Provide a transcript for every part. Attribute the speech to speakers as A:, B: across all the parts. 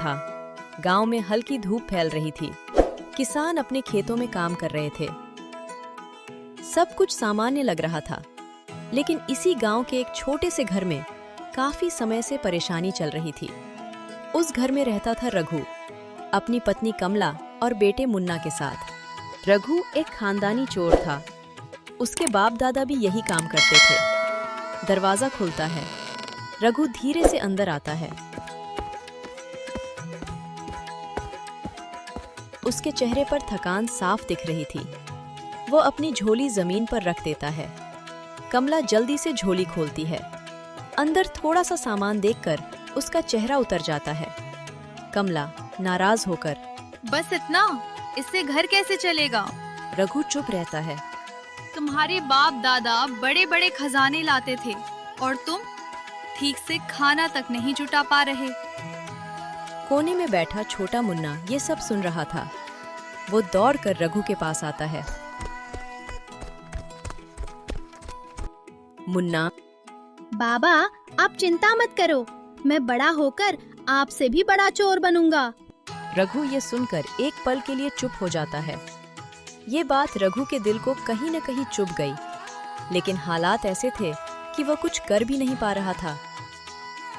A: था। गांव में हल्की धूप फैल रही थी। किसान अपने खेतों में काम कर रहे थे। सब कुछ सामान्य लग रहा था, लेकिन इसी गांव के एक छोटे से घर में काफी समय से परेशानी चल रही थी। उस घर में रहता था रघु, अपनी पत्नी कमला और बेटे मुन्ना के साथ। रघु एक खानदानी चोर था। उसके बाप दादा भी यही काम करते थे। दरवाजा खुलता है। रघु धीरे से अंदर आता है। उसके चेहरे पर थकान साफ दिख रही थी। वो अपनी झोली जमीन पर रख देता है। कमला जल्दी से झोली खोलती है। अंदर थोड़ा सा सामान देखकर उसका चेहरा उतर जाता है। कमला नाराज होकर,
B: बस इतना? इससे घर कैसे चलेगा?
A: रघु चुप रहता है।
B: तुम्हारे बाप दादा बड़े बड़े खजाने लाते थे और तुम ठीक से खाना तक नहीं जुटा पा रहे।
A: कोने में बैठा छोटा मुन्ना ये सब सुन रहा था। वो दौड़कर रघु के पास आता है। मुन्ना,
C: बाबा आप चिंता मत करो, मैं बड़ा होकर आपसे भी बड़ा चोर बनूंगा।
A: रघु ये सुनकर एक पल के लिए चुप हो जाता है। ये बात रघु के दिल को कहीं न कहीं चुभ गई, लेकिन हालात ऐसे थे कि वह कुछ कर भी नहीं पा रहा था।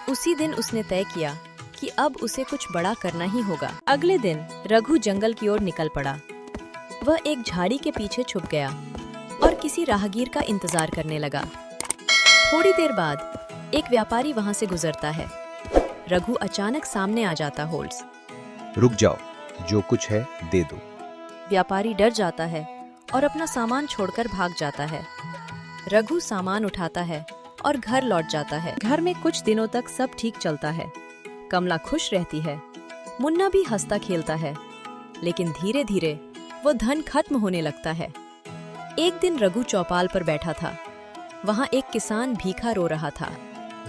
A: उसी दिन उसने तय किया कि अब उसे कुछ बड़ा करना ही होगा। अगले दिन रघु जंगल की ओर निकल पड़ा। वह एक झाड़ी के पीछे छुप गया और किसी राहगीर का इंतजार करने लगा। थोड़ी देर बाद एक व्यापारी वहां से गुजरता है। रघु अचानक सामने आ जाता। होल्स,
D: रुक जाओ, जो कुछ है दे दो।
A: व्यापारी डर जाता है और अपना सामान छोड़कर भाग जाता है। रघु सामान उठाता है और घर लौट जाता है। घर में कुछ दिनों तक सब ठीक चलता है। कमला खुश रहती है। मुन्ना भी हंसता खेलता है, लेकिन धीरे धीरे वो धन खत्म होने लगता है। एक दिन रघु चौपाल पर बैठा था। वहाँ एक किसान भीखा रो रहा था।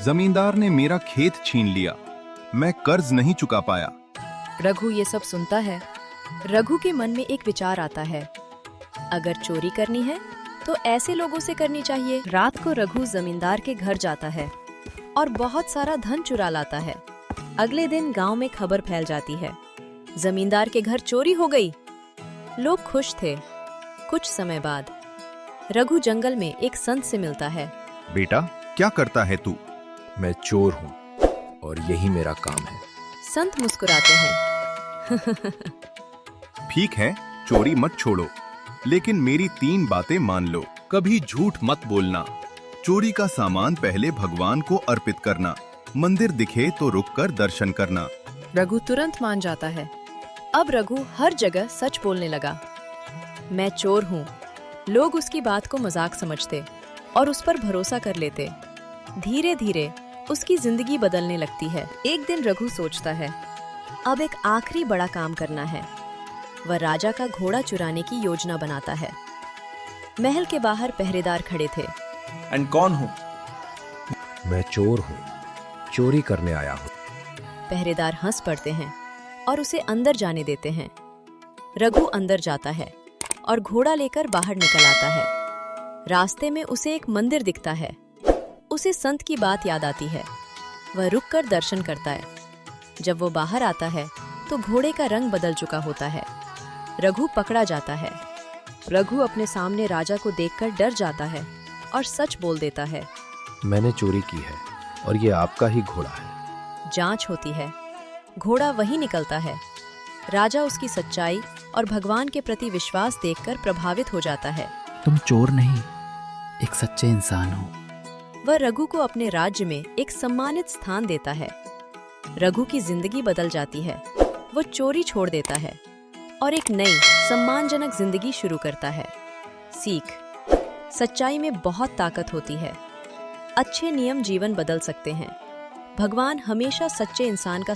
E: जमींदार ने मेरा खेत छीन लिया, मैं कर्ज नहीं चुका पाया।
A: रघु ये सब सुनता है। रघु के मन में एक विचार आता है, अगर चोरी करनी है तो ऐसे लोगों से करनी चाहिए। रात को रघु जमींदार के घर जाता है और बहुत सारा धन चुरा लाता है। अगले दिन गांव में खबर फैल जाती है, जमींदार के घर चोरी हो गई। लोग खुश थे। कुछ समय बाद रघु जंगल में एक संत से मिलता है।
E: बेटा, क्या करता है तू?
D: मैं चोर हूँ और यही मेरा काम है।
A: संत मुस्कुराते हैं।
E: ठीक है, चोरी मत छोड़ो, लेकिन मेरी 3 बातें मान लो। कभी झूठ मत बोलना, चोरी का सामान पहले भगवान को अर्पित करना, मंदिर दिखे तो रुककर दर्शन करना।
A: रघु तुरंत मान जाता है। अब रघु हर जगह सच बोलने लगा। मैं चोर हूँ। लोग उसकी बात को मजाक समझते और उस पर भरोसा कर लेते। धीरे धीरे उसकी जिंदगी बदलने लगती है। एक दिन रघु सोचता है, अब एक आखिरी बड़ा काम करना है। वह राजा का घोड़ा चुराने की योजना बनाता है। महल के बाहर पहरेदार खड़े थे।
F: एंड कौन हो?
D: मैं चोर हूँ, चोरी करने आया हूँ।
A: पहरेदार हंस पड़ते हैं और उसे अंदर जाने देते हैं। रघु अंदर जाता है और घोड़ा लेकर बाहर निकल आता है। रास्ते में उसे एक मंदिर दिखता है। उसे संत की बात याद आती है। वह रुककर दर्शन करता है। जब वो बाहर आता है तो घोड़े का रंग बदल चुका होता है। रघु पकड़ा जाता है। रघु अपने सामने राजा को देखकर डर जाता है और सच बोल देता है,
D: मैंने चोरी की है और ये आपका ही घोड़ा है।
A: जांच होती है। घोड़ा वही निकलता है। राजा उसकी सच्चाई और भगवान के प्रति विश्वास देखकर प्रभावित हो जाता है।
G: तुम चोर नहीं, एक सच्चे इंसान हो।
A: वह रघु को अपने राज्य में एक सम्मानित स्थान देता है। रघु की जिंदगी बदल जाती है। वो चोरी छोड़ देता है और एक नई सम्मानजनक जिंदगी शुरू करता है। सीख, सच्चाई में बहुत ताकत होती है। अच्छे नियम जीवन बदल सकते हैं। भगवान हमेशा सच्चे इंसान का